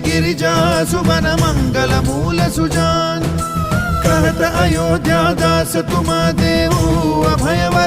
गिरिजा सुवन मंगल मूल सुजान कहत अयोध्या दास तुम देऊ अभय वर